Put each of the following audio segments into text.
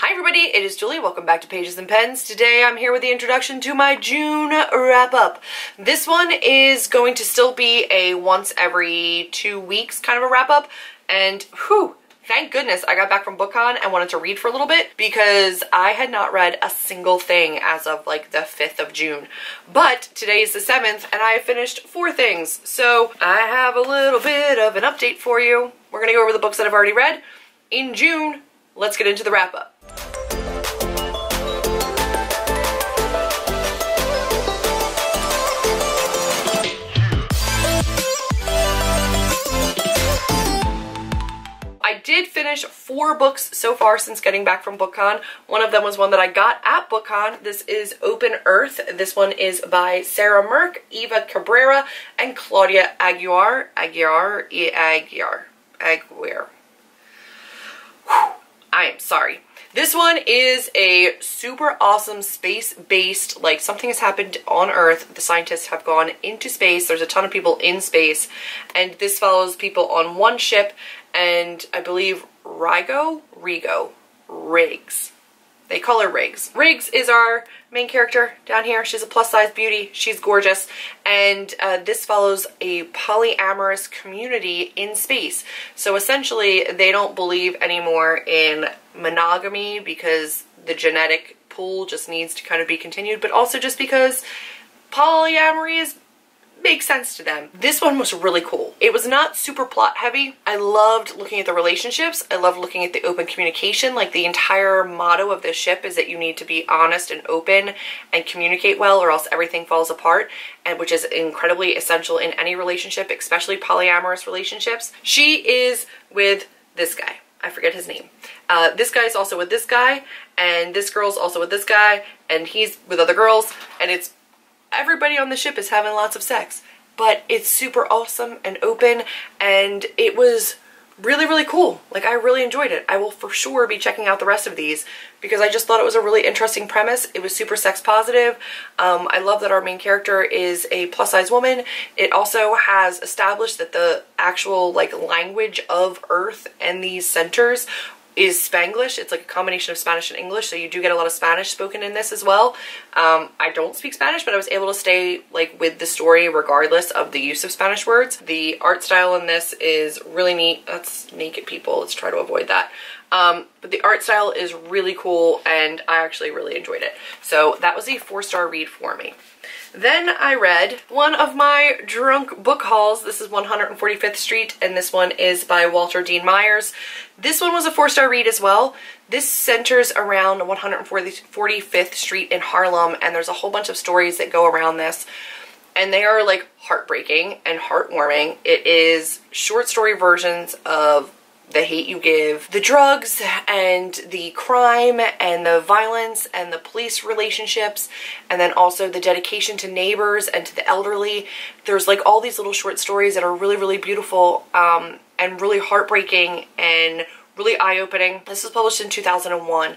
Hi everybody, it is Julie. Welcome back to Pages and Pens. Today I'm here with the introduction to my June wrap-up. This one is going to still be a once every 2 weeks kind of a wrap-up, and whew, thank goodness I got back from BookCon and wanted to read for a little bit because I had not read a single thing as of like the 5th of June. But today is the 7th and I have finished 4 things. So I have a little bit of an update for you. We're going to go over the books that I've already read in June. Let's get into the wrap-up. I did finish 4 books so far since getting back from BookCon. One of them was one that I got at BookCon. This is Open Earth. This one is by Sarah Mirk, Eva Cabrera, and Claudia Aguiar. I am sorry. This one is a super awesome space-based, like something has happened on Earth. The scientists have gone into space. There's a ton of people in space. And this follows people on one ship and I believe Riggs. They call her Riggs. Riggs is our main character down here. She's a plus-size beauty. She's gorgeous. And this follows a polyamorous community in space. So essentially, they don't believe anymore in monogamy because the genetic pool just needs to kind of be continued, but also just because polyamory makes sense to them. This one was really cool. It was not super plot heavy. I loved looking at the relationships. I loved looking at the open communication. Like the entire motto of this ship is that you need to be honest and open and communicate well or else everything falls apart, and which is incredibly essential in any relationship, especially polyamorous relationships. She is with this guy. I forget his name. This guy is also with this guy, and this girl's also with this guy, and he's with other girls, and it's everybody on the ship is having lots of sex, but it's super awesome and open, and it was really, really cool. Like, I really enjoyed it. I will for sure be checking out the rest of these because I just thought it was a really interesting premise. It was super sex positive. I love that our main character is a plus-size woman. It also has established that the actual like language of Earth and these centers is Spanglish. It's like a combination of Spanish and English, so you do get a lot of Spanish spoken in this as well. I don't speak Spanish, but I was able to stay like with the story regardless of the use of Spanish words. The art style in this is really neat. That's naked people. Let's try to avoid that. But the art style is really cool, and I actually really enjoyed it. So that was a 4-star read for me. Then I read one of my drunk book hauls. This is 145th Street, and this one is by Walter Dean Myers. This one was a 4-star read as well. This centers around 145th Street in Harlem, and there's a whole bunch of stories that go around this, and they are like heartbreaking and heartwarming. It is short story versions of The Hate U Give, the drugs and the crime and the violence and the police relationships, and then also the dedication to neighbors and to the elderly. There's like all these little short stories that are really, really beautiful and really heartbreaking and really eye-opening. This was published in 2001,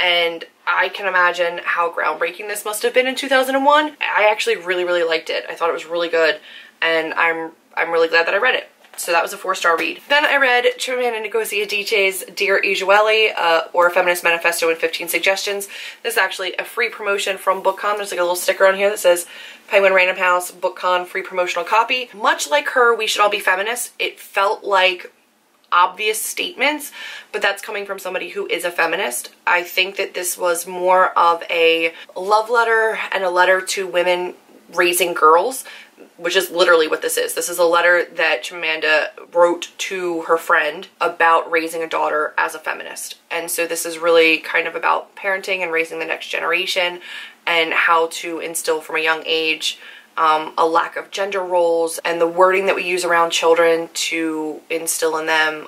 and I can imagine how groundbreaking this must have been in 2001. I actually really, really liked it. I thought it was really good, and I'm really glad that I read it. So that was a 4-star read. Then I read Chimamanda Ngozi Adichie's Dear Ejeweli, or A Feminist Manifesto in 15 Suggestions. This is actually a free promotion from BookCon. There's like a little sticker on here that says Penguin Random House BookCon free promotional copy. Much like her We Should All Be Feminists, it felt like obvious statements, but that's coming from somebody who is a feminist. I think that this was more of a love letter and a letter to women raising girls, which is literally what this is. This is a letter that Chimamanda wrote to her friend about raising a daughter as a feminist. And so this is really kind of about parenting and raising the next generation and how to instill from a young age a lack of gender roles and the wording that we use around children to instill in them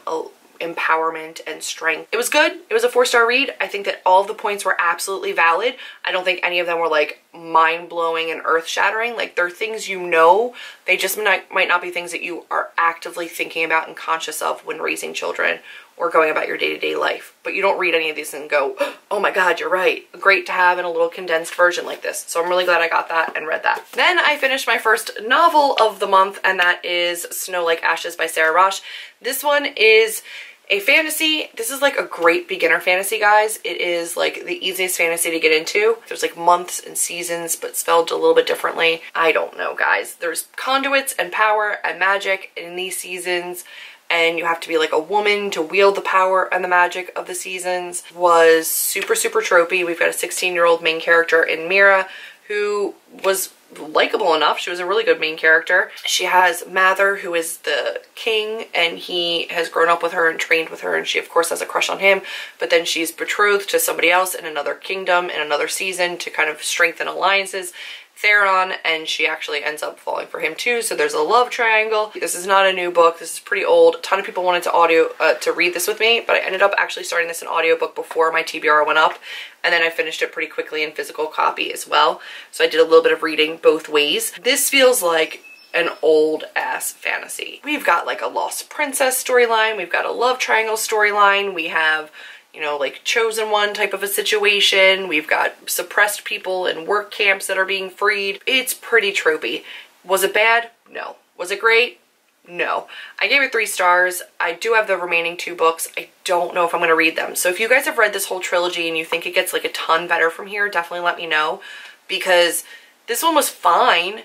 empowerment and strength. It was good. It was a 4-star read. I think that all of the points were absolutely valid. I don't think any of them were like mind-blowing and earth-shattering. Like, they're things you know. They just might not be things that you are actively thinking about and conscious of when raising children or going about your day-to-day life. But you don't read any of these and go, oh my god, you're right. Great to have in a little condensed version like this. So I'm really glad I got that and read that. Then I finished my first novel of the month, and that is Snow Like Ashes by Sarah Rosh. This one is A fantasy, this is like a great beginner fantasy, guys. It is like the easiest fantasy to get into. There's like months and seasons, but spelled a little bit differently. I don't know, guys. There's conduits and power and magic in these seasons, and you have to be like a woman to wield the power and the magic of the seasons. Was super, super tropey. We've got a 16-year-old main character in Mira who was likable enough. She was a really good main character. She has Mather, who is the king, and he has grown up with her and trained with her, and she of course has a crush on him, but then she's betrothed to somebody else in another kingdom in another season to kind of strengthen alliances. Theron, and she actually ends up falling for him too, so there's a love triangle. This is not a new book. This is pretty old. A ton of people wanted to read this with me, but I ended up actually starting this in audiobook before my TBR went up, and then I finished it pretty quickly in physical copy as well, so I did a little bit of reading both ways. This feels like an old ass fantasy. We've got like a lost princess storyline, we've got a love triangle storyline, we have, you know, like chosen one type of a situation. We've got suppressed people in work camps that are being freed. It's pretty tropey. Was it bad? No. Was it great? No. I gave it 3 stars. I do have the remaining 2 books. I don't know if I'm going to read them. So if you guys have read this whole trilogy and you think it gets like a ton better from here, definitely let me know, because this one was fine,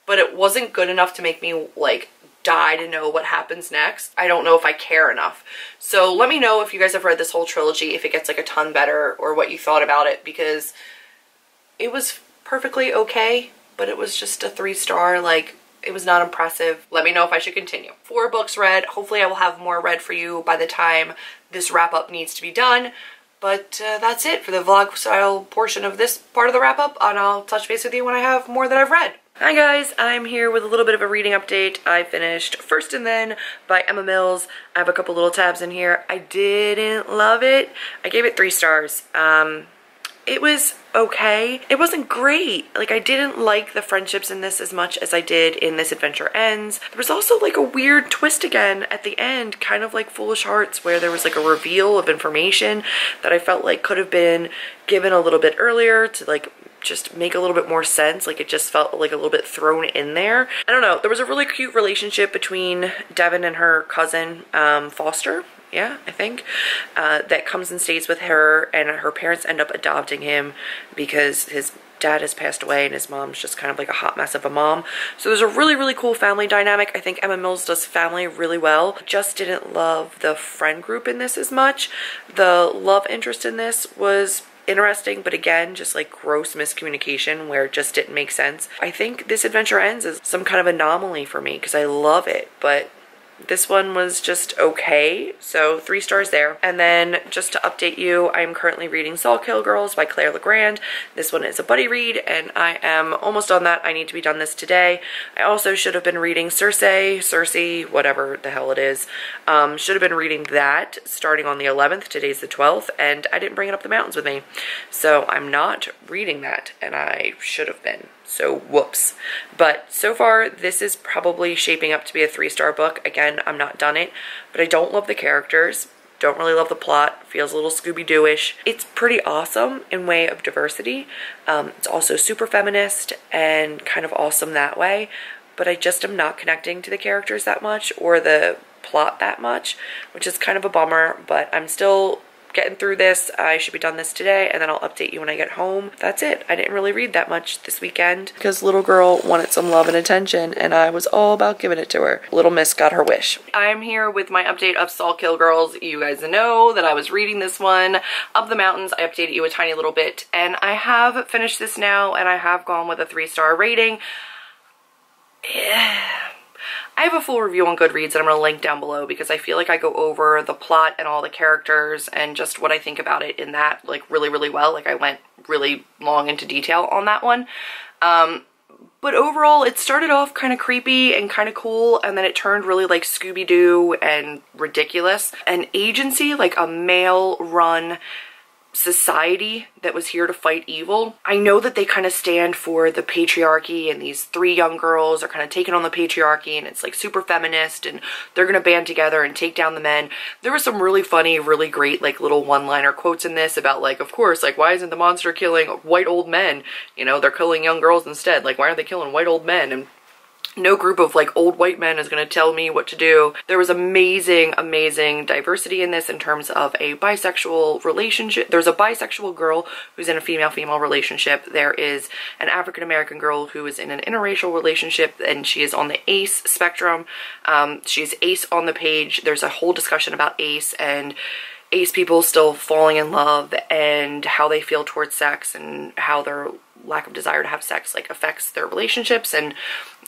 but it wasn't good enough to make me like die to know what happens next. I don't know if I care enough. So let me know if you guys have read this whole trilogy, if it gets like a ton better, or what you thought about it, because it was perfectly okay, but it was just a 3-star. Like, it was not impressive. Let me know if I should continue. 4 books read. Hopefully I will have more read for you by the time this wrap up needs to be done. But that's it for the vlog style portion of this part of the wrap up, and I'll touch base with you when I have more that I've read. Hi guys, I'm here with a little bit of a reading update. I finished First and Then by Emma Mills. I have a couple little tabs in here. I didn't love it. I gave it 3 stars. It was okay. It wasn't great. Like, I didn't like the friendships in this as much as I did in This Adventure Ends. There was also like a weird twist again at the end, kind of like Foolish Hearts, where there was like a reveal of information that I felt like could have been given a little bit earlier to like just make a little bit more sense. Like, it just felt like a little bit thrown in there. I don't know. There was a really cute relationship between Devon and her cousin, Foster. Yeah, I think, that comes and stays with her, and her parents end up adopting him because his dad has passed away and his mom's just kind of like a hot mess of a mom. So there's a really, really cool family dynamic. I think Emma Mills does family really well. Just didn't love the friend group in this as much. The love interest in this was interesting, but again, just like gross miscommunication where it just didn't make sense. I think This Adventure Ends is some kind of anomaly for me because I love it, but this one was just okay, so 3 stars there. And then just to update you, I'm currently reading Sawkill Girls by Claire Legrand. This one is a buddy read, and I am almost on that. I need to be done this today. I also should have been reading Circe, whatever the hell it is. Should have been reading that starting on the 11th. Today's the 12th, and I didn't bring it up the mountains with me. So I'm not reading that, and I should have been. So whoops. But so far, this is probably shaping up to be a 3-star book. Again, I'm not done it, but I don't love the characters. Don't really love the plot. Feels a little Scooby-Doo-ish. It's pretty awesome in way of diversity. It's also super feminist and kind of awesome that way, but I just am not connecting to the characters that much or the plot that much, which is kind of a bummer, but I'm still getting through this. I should be done this today, and then I'll update you when I get home. That's it. I didn't really read that much this weekend because little girl wanted some love and attention, and I was all about giving it to her. Little miss got her wish. I'm here with my update of Sawkill Girls. You guys know that I was reading this one. Up the Mountains, I updated you a tiny little bit, and I have finished this now, and I have gone with a 3-star rating. I have a full review on Goodreads that I'm going to link down below because I feel like I go over the plot and all the characters and just what I think about it in that like really, really well. Like, I went really long into detail on that one. But overall, it started off kind of creepy and kind of cool, and then it turned really like Scooby-Doo and ridiculous. An agency, like a male-run society that was here to fight evil. I know that they kind of stand for the patriarchy, and these 3 young girls are kind of taking on the patriarchy, and it's like super feminist, and they're gonna band together and take down the men. There were some really funny, really great like little one-liner quotes in this about like, of course, like, why isn't the monster killing white old men? You know, they're killing young girls instead. Like, why aren't they killing white old men? And No group of like old white men is going to tell me what to do. There was amazing, amazing diversity in this in terms of a bisexual relationship. There's a bisexual girl who's in a female-female relationship. There is an African-American girl who is in an interracial relationship, and she is on the ace spectrum. She's ace on the page. There's a whole discussion about ace and ace people still falling in love and how they feel towards sex and how their lack of desire to have sex like affects their relationships and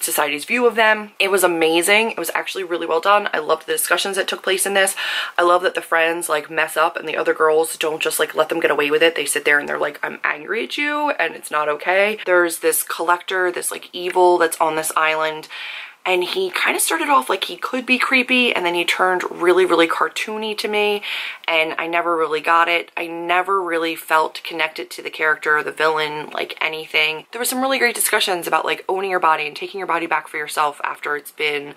society's view of them. It was amazing. It was actually really well done. I loved the discussions that took place in this. I love that the friends like mess up and the other girls don't just like let them get away with it. They sit there and they're like, I'm angry at you and it's not okay. There's this collector, this like evil that's on this island, and he kind of started off like he could be creepy, and then he turned really, really cartoony to me, and I never really got it. I never really felt connected to the character, the villain, like anything. There were some really great discussions about like owning your body and taking your body back for yourself after it's been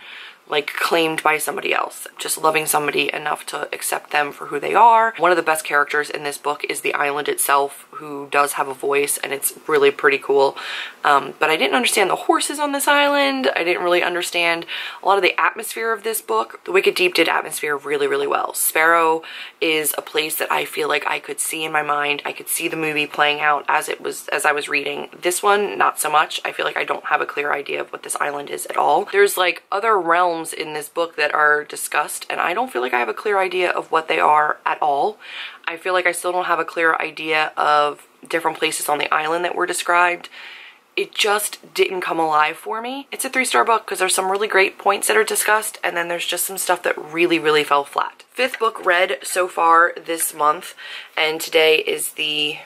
like claimed by somebody else. Just loving somebody enough to accept them for who they are. One of the best characters in this book is the island itself, who does have a voice, and it's really pretty cool. But I didn't understand the horses on this island. I didn't really understand a lot of the atmosphere of this book. The Wicked Deep did atmosphere really, really well. Sparrow is a place that I feel like I could see in my mind. I could see the movie playing out as I was reading. This one, not so much. I feel like I don't have a clear idea of what this island is at all. There's like other realms in this book that are discussed, and I don't feel like I have a clear idea of what they are at all. I feel like I still don't have a clear idea of different places on the island that were described. It just didn't come alive for me. It's a 3-star book because there's some really great points that are discussed, and then there's just some stuff that really, really fell flat. 5th book read so far this month, and today is the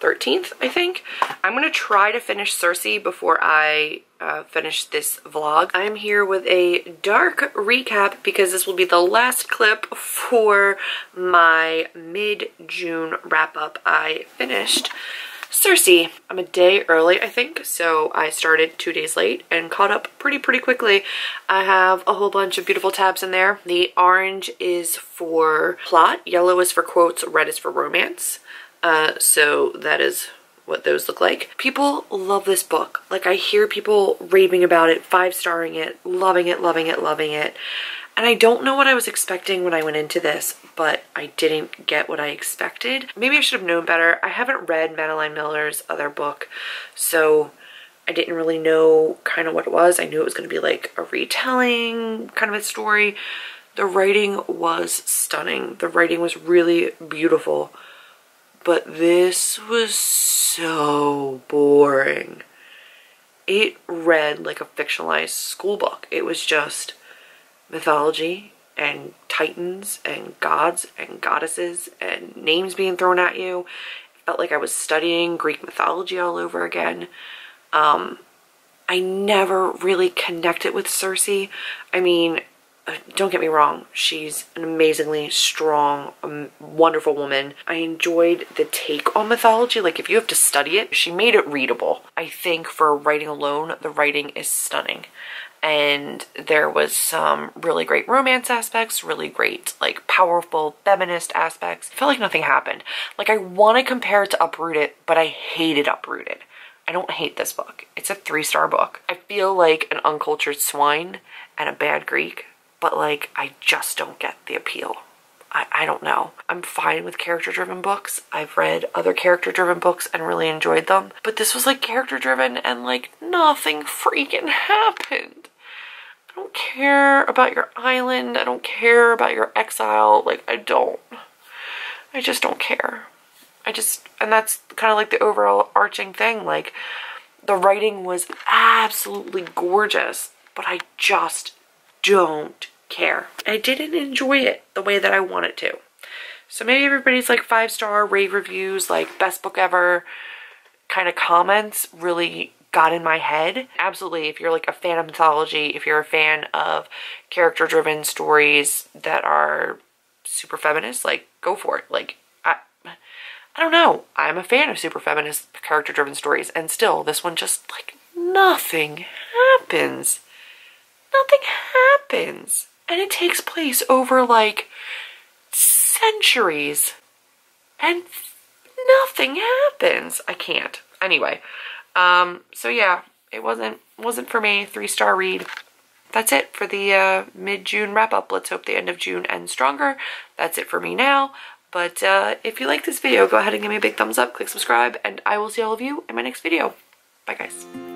13th, I think. I'm gonna try to finish Circe before I finish this vlog. I'm here with a dark recap because this will be the last clip for my mid-June wrap-up. I finished Circe. I'm a day early, I think, so I started 2 days late and caught up pretty quickly. I have a whole bunch of beautiful tabs in there. The orange is for plot, yellow is for quotes, red is for romance. So that is what those look like. People love this book. Like, I hear people raving about it, 5-starring it, loving it, loving it, loving it. And I don't know what I was expecting when I went into this, but I didn't get what I expected. Maybe I should have known better. I haven't read Madeline Miller's other book, so I didn't really know kind of what it was. I knew it was going to be like a retelling kind of a story. The writing was stunning. The writing was really beautiful. But this was so boring. It read like a fictionalized school book. It was just mythology and titans and gods and goddesses and names being thrown at you. It felt like I was studying Greek mythology all over again. I never really connected with Circe. I mean, don't get me wrong, she's an amazingly strong, wonderful woman. I enjoyed the take on mythology. Like, if you have to study it, she made it readable. I think for writing alone, the writing is stunning. And there was some really great romance aspects, really great, like, powerful feminist aspects. It felt like nothing happened. Like, I want to compare it to Uprooted, but I hated Uprooted. I don't hate this book. It's a 3-star book. I feel like an uncultured swine and a bad Greek, but like, I just don't get the appeal. I don't know. I'm fine with character-driven books. I've read other character-driven books and really enjoyed them. But this was like character-driven and like nothing freaking happened. I don't care about your island. I don't care about your exile. Like, I just don't care. And that's kind of like the overall arching thing. Like, the writing was absolutely gorgeous, but I just don't care. I didn't enjoy it the way that I wanted to. So maybe everybody's like 5-star rave reviews, like best book ever kind of comments really got in my head. Absolutely, if you're like a fan of mythology, if you're a fan of character-driven stories that are super feminist, like, go for it. Like, I don't know. I'm a fan of super feminist character-driven stories, and still, this one just, like, nothing happens. Nothing happens. And it takes place over, like, centuries. And nothing happens. I can't. Anyway, so yeah, It wasn't for me. 3-star read. That's it for the mid-June wrap-up. Let's hope the end of June ends stronger. That's it for me now. But if you like this video, go ahead and give me a big thumbs up, click subscribe, and I will see all of you in my next video. Bye, guys.